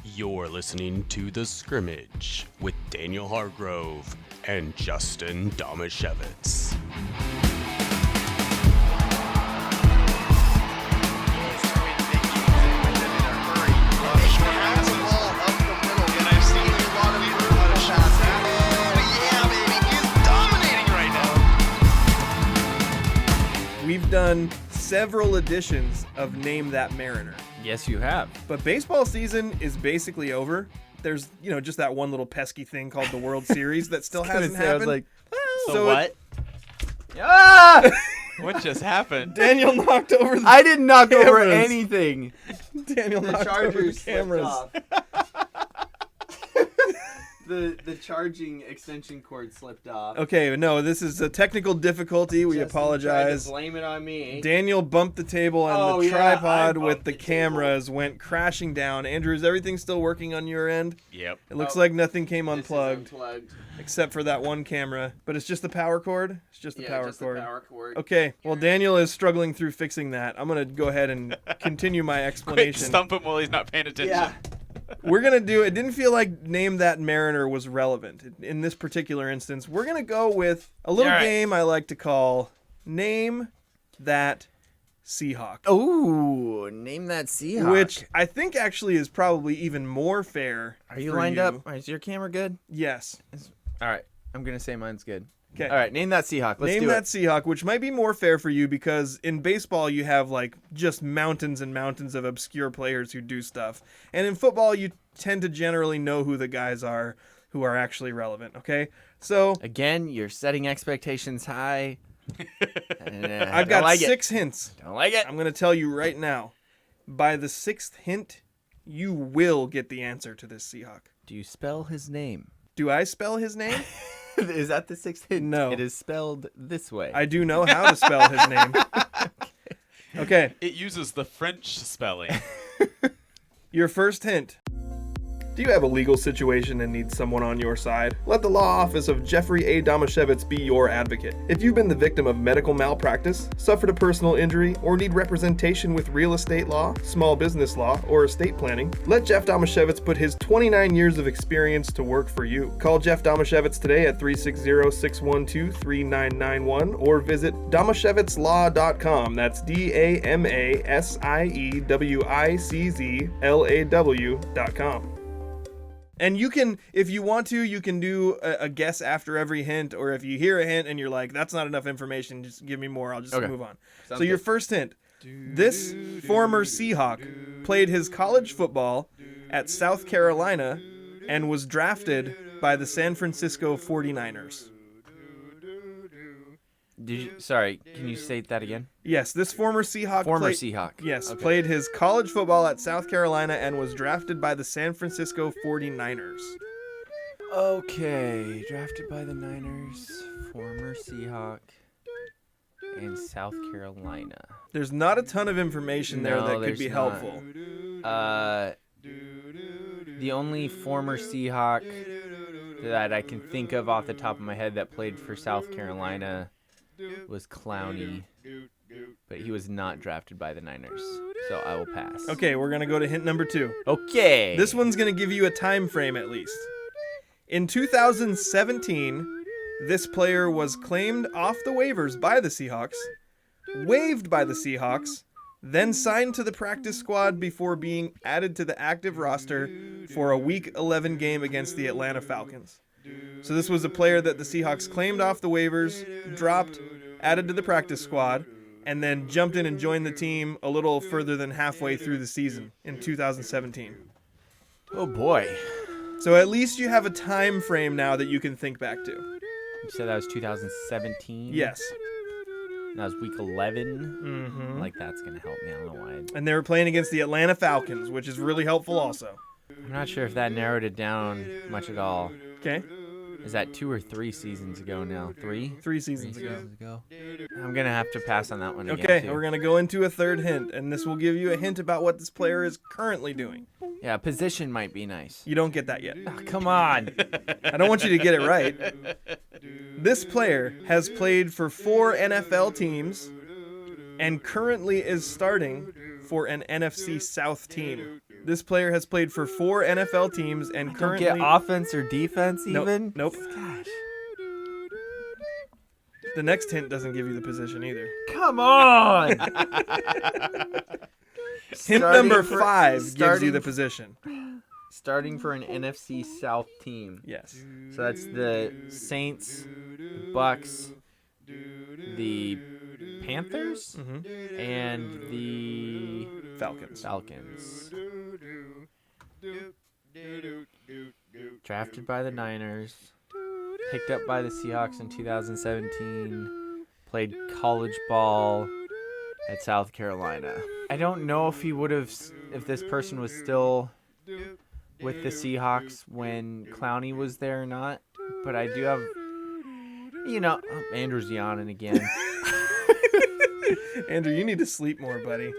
You're listening to The Scrimmage with Daniel Hargrove and Justin Damasiewicz. We've done several editions of Name That Mariner. Yes, you have. But baseball season is basically over. There's, just that one little pesky thing called the World Series that still hasn't happened. I was like, So what? ah! What just happened? Daniel knocked over the I didn't knock over cameras. anything. Daniel knocked over the cameras. The charging extension cord slipped off. Okay, no, this is a technical difficulty. We Justin apologize. tried to blame it on me. Daniel bumped the table and Oh, the yeah, tripod I with bumped the the table. cameras went crashing down. Andrew, is everything still working on your end? Yep. It looks Oh, like nothing came This is unplugged unplugged. except for that one camera. But it's just the power cord? It's just the power cord. The power cord. Okay, well, Daniel is struggling through fixing that. I'm going to go ahead and continue my Quick, explanation. stump him while he's not paying attention. Yeah. We're going to do, it didn't feel like Name That Mariner was relevant in this particular instance. We're going to go with a little All right. game I like to call Name That Seahawk. Ooh, name that Seahawk. Which I think actually is probably even more fair. Are you for lined you. up? Is your camera good? Yes. All right. I'm going to say mine's good. Okay. All right. Name that Seahawk. Let's Name do That it. Seahawk, which might be more fair for you because in baseball you have like just mountains and mountains of obscure players who do stuff. And in football you tend to generally know who the guys are who are actually relevant, okay? So Again, you're setting expectations high. I've got 6 hints. Don't like it. I'm going to tell you right now. By the 6th hint, you will get the answer to this Seahawk. Do you spell his name? Do I spell his name? Is that the 6th hint? No. It is spelled this way. I do know how to spell his name. Okay, It uses the French spelling. your first hint. Do you have a legal situation and need someone on your side? Let the law office of Jeffrey A. Damasiewicz be your advocate. If you've been the victim of medical malpractice, suffered a personal injury, or need representation with real estate law, small business law, or estate planning, let Jeff Damasiewicz put his 29 years of experience to work for you. Call Jeff Damasiewicz today at 360-612-3991 or visit damasiewiczlaw.com. That's DAMASIEWICZLAW.com. And you can, if you want to, you can do a guess after every hint, or if you hear a hint and you're like, that's not enough information, just give me more, I'll just Okay. move on. Sounds So your good. first hint, this former Seahawk played his college football at South Carolina and was drafted by the San Francisco 49ers. Sorry, can you state that again? Yes, this former Seahawk Seahawk. Yes, Okay. played his college football at South Carolina and was drafted by the San Francisco 49ers. Okay, drafted by the Niners, former Seahawk, in South Carolina. There's not a ton of information there No, that could there's be not. helpful. The only former Seahawk that I can think of off the top of my head that played for South Carolina was Clowney, but he was not drafted by the Niners, so I will pass. Okay, we're going to go to hint number 2. Okay. This one's going to give you a time frame at least. In 2017, this player was claimed off the waivers by the Seahawks, waived by the Seahawks, then signed to the practice squad before being added to the active roster for a Week 11 game against the Atlanta Falcons. So this was a player that the Seahawks claimed off the waivers, dropped, added to the practice squad, and then jumped in and joined the team a little further than halfway through the season in 2017. Oh boy. So at least you have a time frame now that you can think back to. You said that was 2017? Yes. That was week 11? Mm-hmm. Like, that's going to help me. I don't know why. And they were playing against the Atlanta Falcons, which is really helpful also. I'm not sure if that narrowed it down much at all. Okay? Is that 2 or 3 seasons ago now? 3? 3 seasons ago. I'm going to have to pass on that one again, Okay, too. we're going to go into a third hint, and this will give you a hint about what this player is currently doing. Yeah, position might be nice. You don't get that yet. Oh, come on. I don't want you to get it right. This player has played for 4 NFL teams and currently is starting for an NFC South team. This player has played for 4 NFL teams and Don't currently... get offense or defense Nope, even? Nope. Gosh. The next hint doesn't give you the position either. Come on! Hint number 5 gives you the position. Starting for an NFC South team. Yes. So that's the Saints, the Bucks, the Panthers, and the Falcons. Drafted by the Niners, picked up by the Seahawks in 2017, played college ball at South Carolina. I don't know if if this person was still with the Seahawks when Clowney was there or not, but I do have, Andrew's yawning again. Andrew, you need to sleep more, buddy.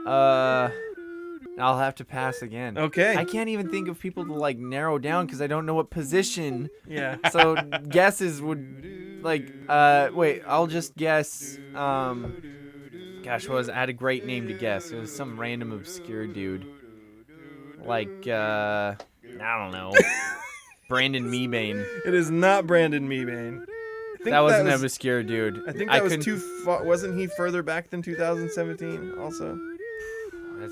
I'll have to pass again. Okay. I can't even think of people to narrow down because I don't know what position. Yeah. So guesses would wait, I'll just guess. Gosh, I had a great name to guess. It was some random obscure dude. I don't know. Brandon Mebane. It is not Brandon Mebane. That was an obscure dude. I think that was too far. Wasn't he further back than 2017 also?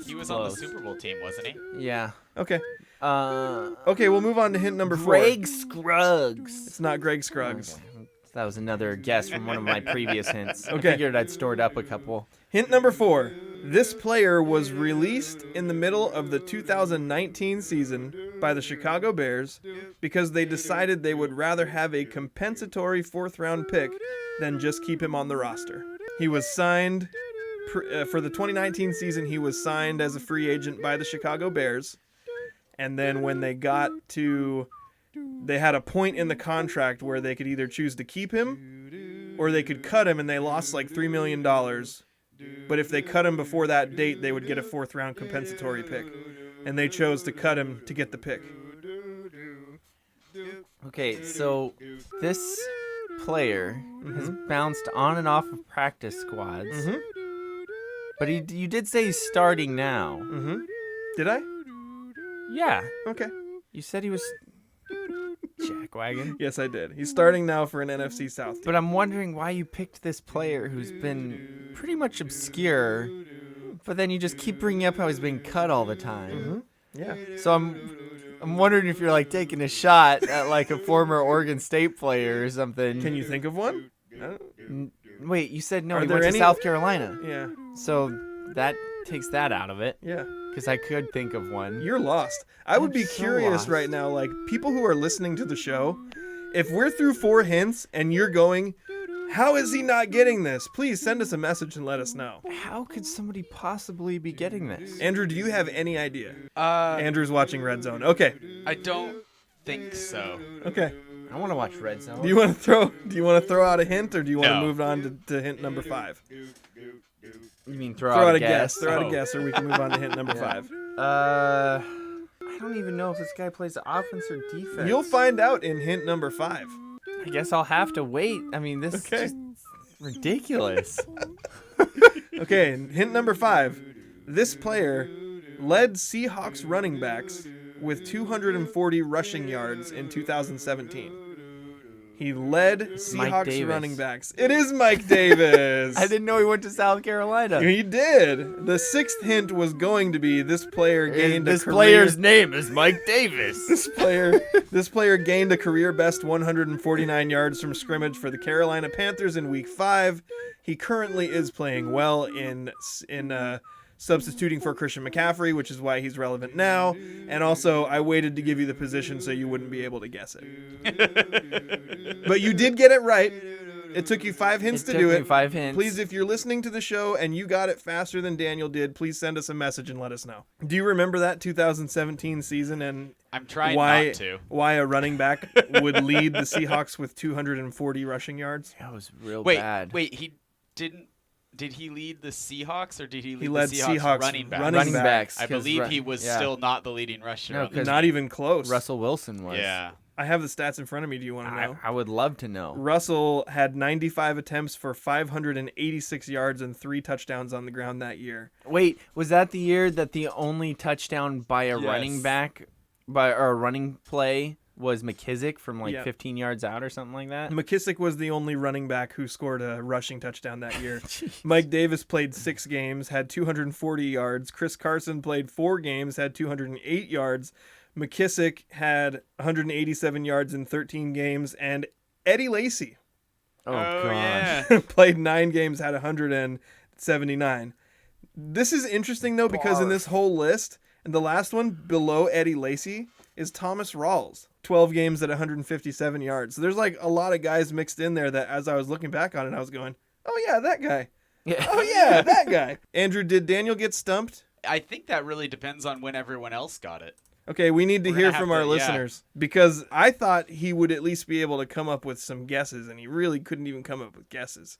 He was on the Super Bowl team, wasn't he? Yeah. Okay. Okay, we'll move on to hint number 4. Greg Scruggs. It's not Greg Scruggs. Okay. That was another guess from one of my previous hints. Okay. I figured I'd stored up a couple. Hint number 4. This player was released in the middle of the 2019 season by the Chicago Bears because they decided they would rather have a compensatory 4th-round pick than just keep him on the roster. He was signed for the 2019 season. He was signed as a free agent by the Chicago Bears, and then when they had a point in the contract where they could either choose to keep him or they could cut him, and they lost like $3 million. But if they cut him before that date, they would get a 4th-round compensatory pick. And they chose to cut him to get the pick. Okay, so this player has bounced on and off of practice squads. But you did say he's starting now. Did I? Yeah. Okay. You said he was jackwagon. Yes, I did. He's starting now for an NFC South team. But I'm wondering why you picked this player who's been pretty much obscure, but then you just keep bringing up how he's been cut all the time. Yeah. So I'm wondering if you're taking a shot at a former Oregon State player or something. Can you think of one? Wait, you said no. Are He there went to any- South Carolina. Yeah. So that takes that out of it. Yeah. Because I could think of one. You're lost. I would be so curious lost. right now, people who are listening to the show, if we're through 4 hints and you're going, how is he not getting this? Please send us a message and let us know. How could somebody possibly be getting this? Andrew, do you have any idea? Andrew's watching Red Zone. Okay. I don't think so. Okay. I want to watch Red Zone. Do you want to throw out a hint, or do you want to No. move on to hint number 5? You mean throw Throw out out a guess? Throw out a guess, or we can move on to hint number 5. I don't even know if this guy plays offense or defense. You'll find out in hint number 5. I guess I'll have to wait. I mean, this Okay. is just ridiculous. Okay, hint number 5. This player led Seahawks running backs with 240 rushing yards in 2017. He led Seahawks Davis. running backs. It is Mike Davis. I didn't know he went to South Carolina. He did. The 6th hint was going to be this player gained This a career... player's name is Mike Davis. This player gained a career best 149 yards from scrimmage for the Carolina Panthers in Week 5. He currently is playing well in substituting for Christian McCaffrey, which is why he's relevant now. And also, I waited to give you the position so you wouldn't be able to guess it. But you did get it right. It took you 5 hints to do it. 5 hints. Please, if you're listening to the show and you got it faster than Daniel did, please send us a message and let us know. Do you remember that 2017 season and I'm trying not to. why a running back would lead the Seahawks with 240 rushing yards? That was real Wait, bad. he didn't. Did he lead the Seahawks or did he lead He led the Seahawks running backs? Running backs. I 'cause believe he was yeah. still not the leading rusher. No, on the 'cause team. Not even close. Russell Wilson was. Yeah. I have the stats in front of me. Do you want to know? I would love to know. Russell had 95 attempts for 586 yards and 3 touchdowns on the ground that year. Wait, was that the year that the only touchdown by a Yes. running back, or a running play, was McKissick from like Yeah. 15 yards out or something like that? McKissick was the only running back who scored a rushing touchdown that year. Mike Davis played 6 games, had 240 yards. Chris Carson played 4 games, had 208 yards. McKissick had 187 yards in 13 games, and Eddie Lacy Oh, Oh, God. yeah. played 9 games, had 179. This is interesting, though, because in this whole list, and the last one below Eddie Lacy is Thomas Rawls. 12 games at 157 yards. So there's like a lot of guys mixed in there that as I was looking back on it, I was going, oh, yeah, that guy. Yeah. Oh, yeah, that guy. Andrew, did Daniel get stumped? I think that really depends on when everyone else got it. Okay, we need to We're hear gonna have from our to- yeah. listeners because I thought he would at least be able to come up with some guesses, and he really couldn't even come up with guesses.